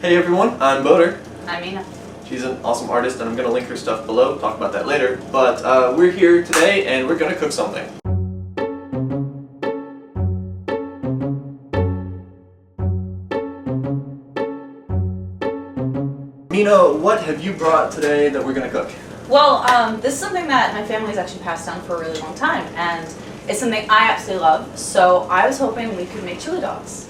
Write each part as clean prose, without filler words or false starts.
Hey everyone, I'm Motor. I'm Mina. She's an awesome artist and I'm going to link her stuff below, talk about that later. But we're here today and we're going to cook something. Mina, what have you brought today that we're going to cook? Well, this is something that my family's actually passed down for a really long time, and it's something I absolutely love, so I was hoping we could make chili dogs.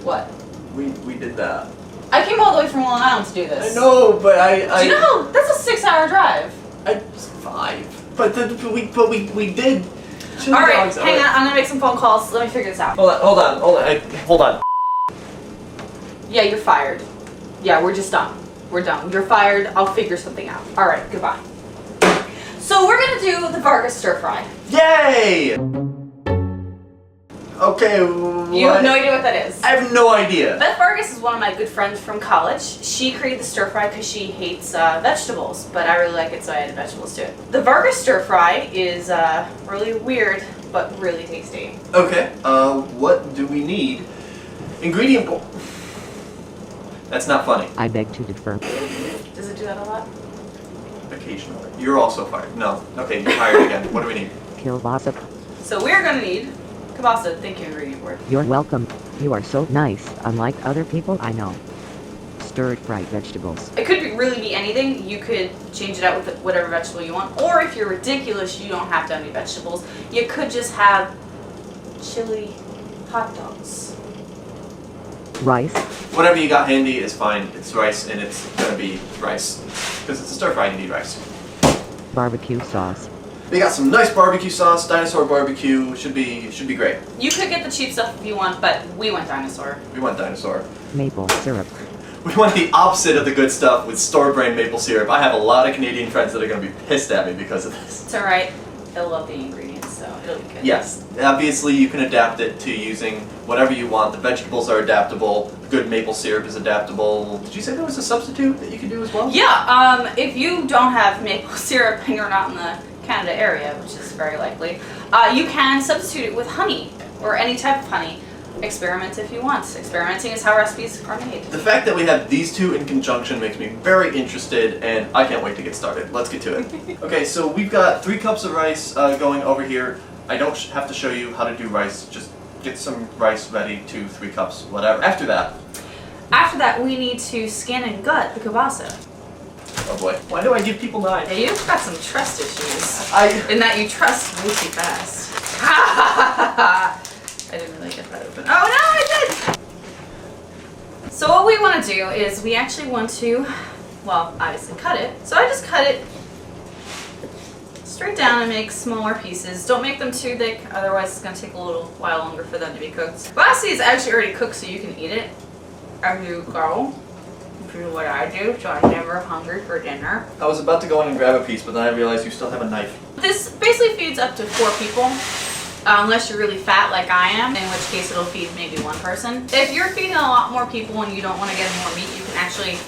What? We did that. I came all the way from Long Island to do this. I know, but Do you know how, that's a 6-hour drive. It's 5. But we did chili Alright, dogs. hang on, I'm gonna make some phone calls, let me figure this out. Hold on. Yeah, you're fired. Yeah, we're just done. We're done. You're fired, I'll figure something out. Alright, goodbye. So we're gonna do the Vargas Stir Fry. Yay! Okay, You have no idea what that is? I have no idea. Beth Vargas is one of my good friends from college. She created the stir fry because she hates vegetables, but I really like it, so I added vegetables to it. The Vargas Stir Fry is really weird, but really tasty. Okay, what do we need? Ingredient bowl. That's not funny. I beg to differ. Does it do that a lot? Occasionally. You're also fired. No. Okay, you're hired again. What do we need? Kielbasa. So we're gonna need kielbasa. Thank you, ingredient board. You're welcome. You are so nice, unlike other people I know. Stir-fried vegetables. It could really be anything. You could change it out with whatever vegetable you want, or if you're ridiculous, you don't have to have any vegetables. You could just have chili hot dogs. Rice. Whatever you got handy is fine. It's rice and it's gonna be rice. Because it's a stir fry, you need rice. Barbecue sauce. We got some nice barbecue sauce, dinosaur barbecue, should be great. You could get the cheap stuff if you want, but we went dinosaur. We want dinosaur. Maple syrup. We want the opposite of the good stuff with store-brand maple syrup. I have a lot of Canadian friends that are gonna be pissed at me because of this. It's alright. They'll love the ingredients, so it'll be good. Yes, obviously you can adapt it to using whatever you want. The vegetables are adaptable. Good maple syrup is adaptable. Did you say there was a substitute that you could do as well? Yeah, if you don't have maple syrup and you're not in the Canada area, which is very likely, you can substitute it with honey or any type of honey. Experiment if you want. Experimenting is how recipes are made. The fact that we have these two in conjunction makes me very interested, and I can't wait to get started. Let's get to it. Okay, so we've got 3 cups of rice going over here. I don't have to show you how to do rice. Just get some rice ready, 2, 3 cups, whatever. After that, we need to skin and gut the kielbasa. oh boy, why do I give people knives? Yeah, you've got some trust issues. In that you trust Lucy fast. I didn't really get that open. Oh no, I did! So what we want to do is we actually want to, well, obviously cut it. So I just cut it straight down and make smaller pieces. Don't make them too thick, otherwise it's going to take a little while longer for them to be cooked. Kielbasa is actually already cooked so you can eat it as you go. Which is what I do, so I'm never hungry for dinner. I was about to go in and grab a piece, but then I realized you still have a knife. This basically feeds up to 4 people. Unless you're really fat like I am, in which case it'll feed maybe 1 person. If you're feeding a lot more people and you don't want to get more meat, you can actually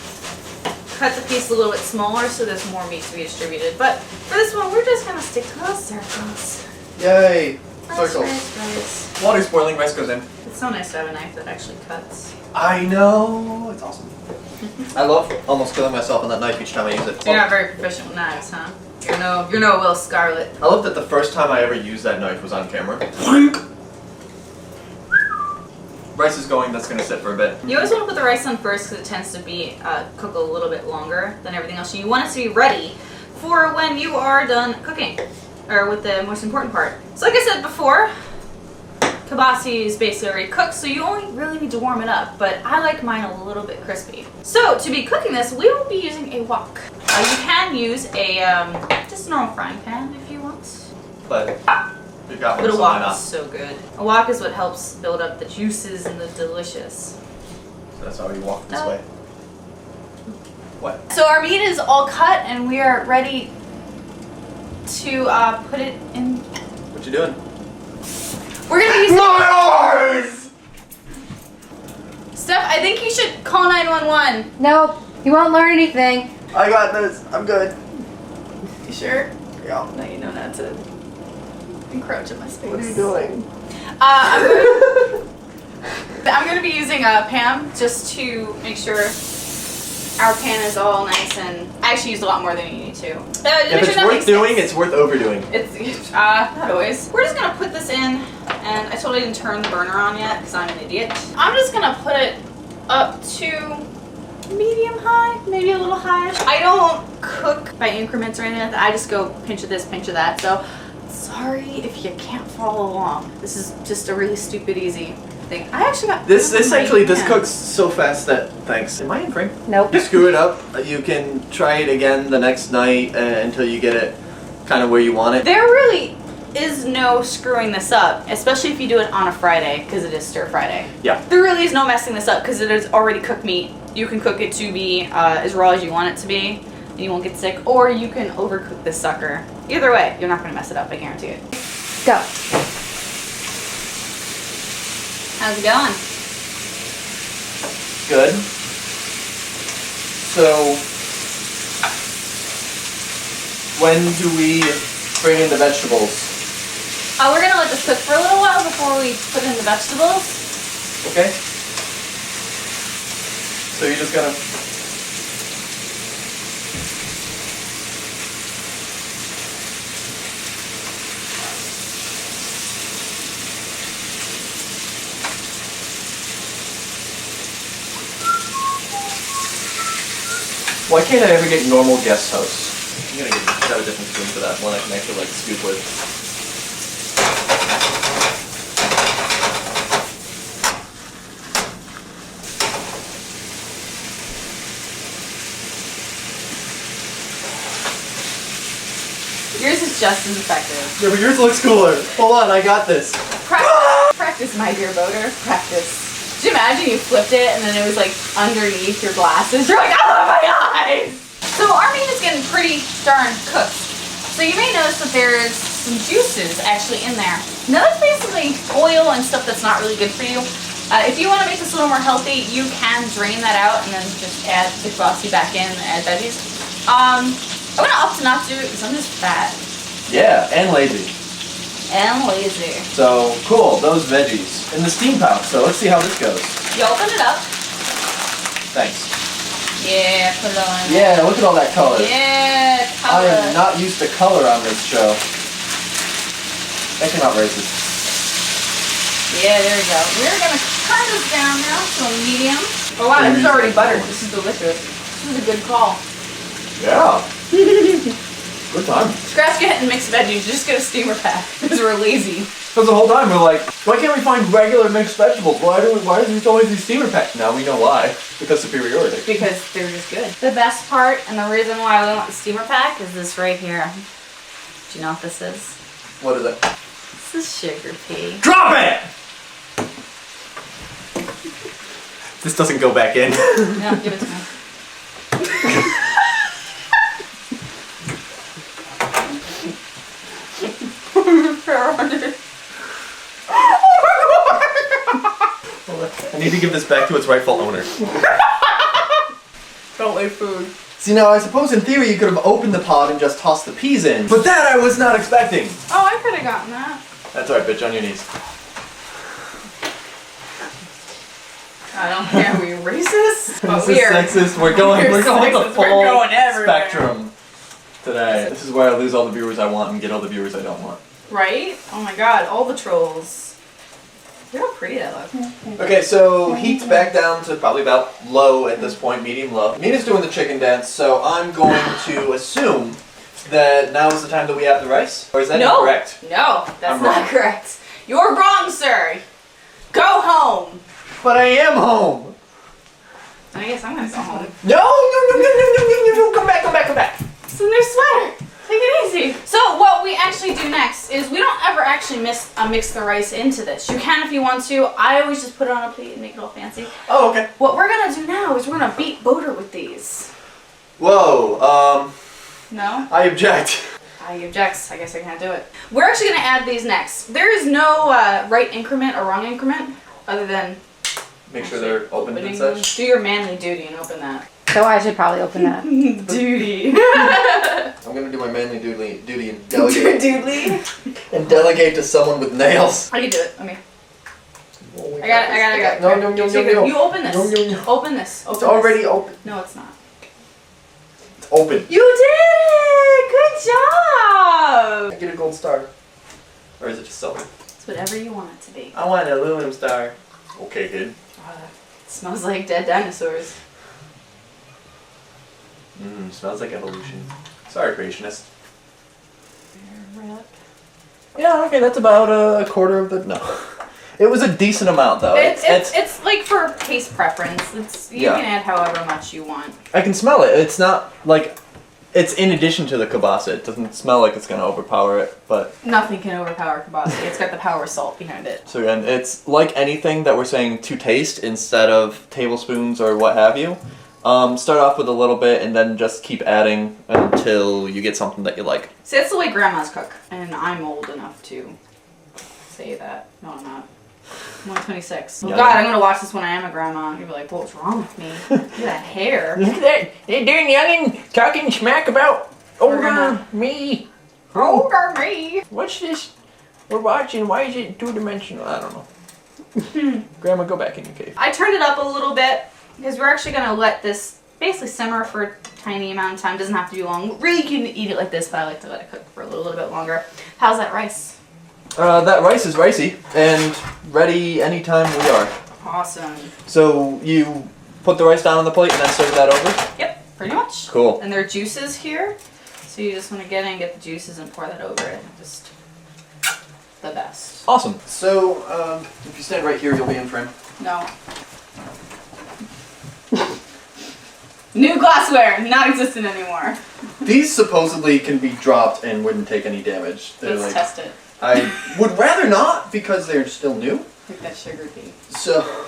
cut the piece a little bit smaller so there's more meat to be distributed. But for this one, we're just going to stick to the circles. Yay! Rice, Circles. rice. Water's boiling, rice goes in. It's so nice to have a knife that actually cuts. I know! It's awesome. I love almost killing myself on that knife each time I use it. So you're not very proficient with knives, huh? You're no Will Scarlet. I love that the first time I ever used that knife was on camera. Rice is going, that's going to sit for a bit. You always want to put the rice on first because it tends to be cook a little bit longer than everything else. You want it to be ready for when you are done cooking, or with the most important part. So like I said before, kielbasa is basically already cooked, so you only really need to warm it up, but I like mine a little bit crispy. So to be cooking this, we will be using a wok. You can use a just a normal frying pan if you want. But we got one, But a so why wok not? is so good. A wok is what helps build up the juices and the delicious. So that's how you walk this way. What? So our meat is all cut and we are ready to put it in. What you doing? We're gonna be using My eyes! Steph, I think you should call 911. Nope, you won't learn anything. I got this. I'm good. You sure? Yeah. No, you know not to encroach in my space. What are you doing? I'm I'm going to be using a Pam just to make sure our pan is all nice, and I actually used a lot more than you need to. If it's worth doing, it's worth overdoing. It's not always. We're just going to put this in, and I totally didn't turn the burner on yet because I'm an idiot. I'm just going to put it up to medium high, maybe a little highish. I don't cook by increments or anything like that. I just go pinch of this, pinch of that. So sorry if you can't follow along. This is just a really stupid, easy thing. I actually got This cooks so fast that, thanks. Am I in frame? Nope. You screw it up, you can try it again the next night until you get it kind of where you want it. There really is no screwing this up, especially if you do it on a Friday, because it is Stir Friday. Yeah. There really is no messing this up because it is already cooked meat. You can cook it to be as raw as you want it to be, and you won't get sick, or you can overcook this sucker. Either way, you're not going to mess it up, I guarantee it. Go. How's it going? Good. So, when do we bring in the vegetables? We're going to let this cook for a little while before we put in the vegetables. Okay. So you're just gonna... Why can't I ever get normal guest hosts? I'm gonna get a different spoon for that one I can actually like scoop with. Yours is just as effective. Yeah, but yours looks cooler. Hold on, I got this. Practice, my dear boater. Practice. Could you imagine you flipped it and then it was like underneath your glasses? You're like, oh my eyes! So our meat is getting pretty darn cooked. So you may notice that there's some juices actually in there. Now that's basically oil and stuff that's not really good for you. If you want to make this a little more healthy, you can drain that out and then just add the glossy back in and add veggies. I'm gonna opt to not do it because I'm just fat. Yeah, and lazy. And lazy. So, cool, those veggies. In the steam pouch, so let's see how this goes. You open it up. Thanks. Yeah, put it on. Yeah, look at all that color. Yeah, I color. am not used to color on this show. That came out racist. Yeah, there we go. We're gonna turn this down now to a medium. Oh wow, this is already buttered. This is delicious. This is a good call. Yeah. Good time. Scratch it and mix veggies. Just get a steamer pack because we're lazy. Because the whole time we're like, why can't we find regular mixed vegetables? Why is there always these steamer packs? Now we know why. Because superiority. Because they're just good. The best part and the reason why we want the steamer pack is this right here. Do you know what this is? What is it? This is sugar pea. Drop it! This doesn't go back in. No, give it to me. I need to give this back to its rightful owner. Don't waste food. See, now I suppose in theory you could have opened the pot and just tossed the peas in. But that I was not expecting. Oh, I could have gotten that. That's alright, bitch, on your knees. I don't care. Are we racist? But This is sexist. We're going the sexist. full We're going everywhere. spectrum today. This is where I lose all the viewers I want and get all the viewers I don't want. Right? Oh my god, all the trolls. Look how pretty that looks. Okay, so heat's back down to probably about low at this point, medium low. Mina's doing the chicken dance, so I'm going to assume that now is the time that we have the rice? Or is that incorrect? No, that's I'm not wrong. correct. You're wrong, sir. Go home. But I am home! I guess I'm gonna go home. No! Come back! It's a new sweater. Take it easy. So what we actually do next is we don't ever actually mix the rice into this. You can if you want to. I always just put it on a plate and make it all fancy. Oh, okay. What we're gonna do now is we're gonna beat butter with these. Whoa, No? I object. I object. I guess I can't do it. We're actually gonna add these next. There is no right increment or wrong increment other than Make sure they're open and them. such. Do your manly duty and open that. So I should probably open that. Duty. I'm gonna do my manly duty and delegate. Doodly. And delegate to someone with nails. I can do it. Let me. Well, I got it. No, no, no, no, no. You open this. No, no, no. Open this. Open It's already this. open. No, it's not. It's open. You did it! Good job! I get a gold star. Or is it just silver? It's whatever you want it to be. I want an aluminum star. Okay, good. It smells like dead dinosaurs. Smells like evolution. Sorry, creationist. Rip. Yeah, okay, that's about a quarter of the. No. It was a decent amount, though. It's like for taste preference. You Yeah. can add however much you want. I can smell it. It's not like. It's in addition to the kielbasa. It doesn't smell like it's going to overpower it, but. Nothing can overpower kielbasa. It's got the power of salt behind it. So again, it's like anything that we're saying to taste instead of tablespoons or what have you. Start off with a little bit and then just keep adding until you get something that you like. See, that's the way grandmas cook. And I'm old enough to say that. No, I'm not. I'm 126. Oh Yeah. God, I'm going to watch this when I am a grandma. You'll be like, what's wrong with me? Look at that hair. Look at that. They're doing youngin' talking smack about older Grandma. me. Older me. What's this we're watching? Why is it two-dimensional? I don't know. Grandma, go back in your cave. I turned it up a little bit because we're actually going to let this basically simmer for a tiny amount of time. Doesn't have to be long. Really, you can eat it like this, but I like to let it cook for a little bit longer. How's that rice? That rice is ricey and ready anytime we are. Awesome. So you put the rice down on the plate and then serve that over? Yep, pretty much. Cool. And there are juices here. So you just want to get in, get the juices, and pour that over it. Just the best. Awesome. So if you stand right here, you'll be in frame. No. New glassware, not existent anymore. These supposedly can be dropped and wouldn't take any damage. They're Let's test it. I would rather not because they're still new. Like that sugar bee. So,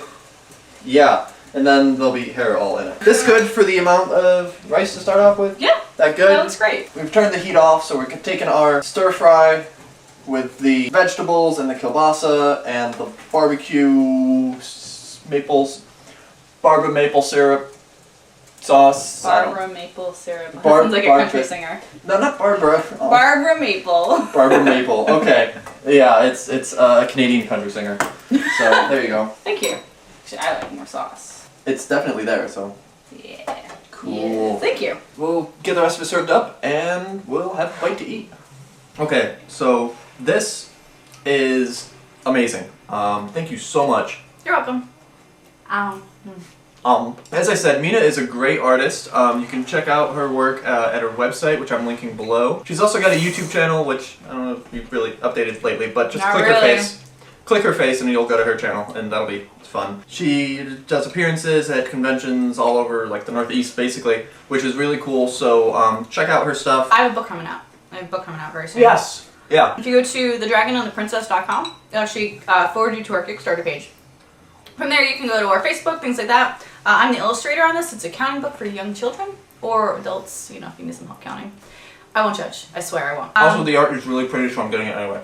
yeah. And then there'll be hair all in it. This good for the amount of rice to start off with? Yeah. That good? That looks great. We've turned the heat off, so we're taking our stir fry with the vegetables and the kielbasa and the barbecue Barbara maple syrup sauce. Barbara maple syrup. That Barb- sounds like a Barb- country singer. No, not Barbara. Oh. Barbara Maple. Barbara Maple. Okay. Yeah, it's a Canadian country singer. So there you go. Thank you. Actually, I like more sauce. It's definitely there. So Yeah. cool. Yeah. Thank you. We'll get the rest of it served up, and we'll have a bite to eat. Okay, so this is amazing. Thank you so much. You're welcome. As I said, Mina is a great artist. You can check out her work at her website, which I'm linking below. She's also got a YouTube channel, which I don't know if you've really updated lately, but just Not click her really. face. Click her face and you'll go to her channel, and that'll be fun. She does appearances at conventions all over, like the Northeast, basically, which is really cool. So check out her stuff. I have a book coming out. I have a book coming out very soon. Yes. Yeah. If you go to thedragonandtheprincess.com, it'll actually forward you to our Kickstarter page. From there, you can go to our Facebook, things like that. I'm the illustrator on this. It's a counting book for young children or adults, you know, if you need some help counting. I won't judge. I swear I won't. Also, the art is really pretty, so I'm getting it anyway.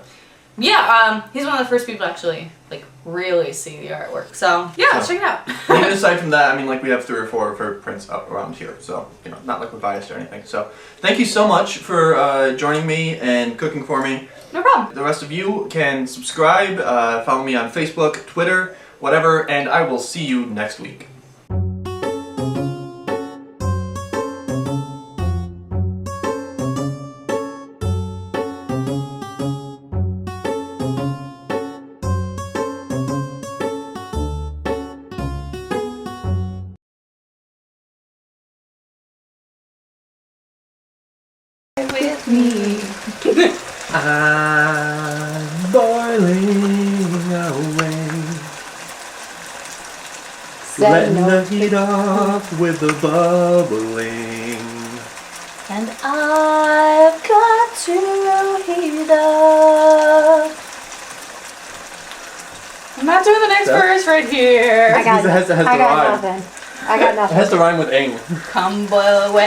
Yeah, he's one of the first people to actually, like, really see the artwork. So, yeah, So- check it out. Even aside from that, I mean, like, we have 3 or 4 of her prints up around here, so, you know, not like we're biased or anything. So, thank you so much for joining me and cooking for me. No problem. The rest of you can subscribe, follow me on Facebook, Twitter, whatever, and I will see you next week. With me. I'm boiling away. Letting the heat off with the bubbling. And I've got to heat up. I'm not doing the next verse right here. I got, It has to I got rhyme. nothing. I got It nothing. has to rhyme with ing. Come boil away,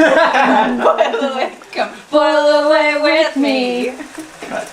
come boil away with me. Cut.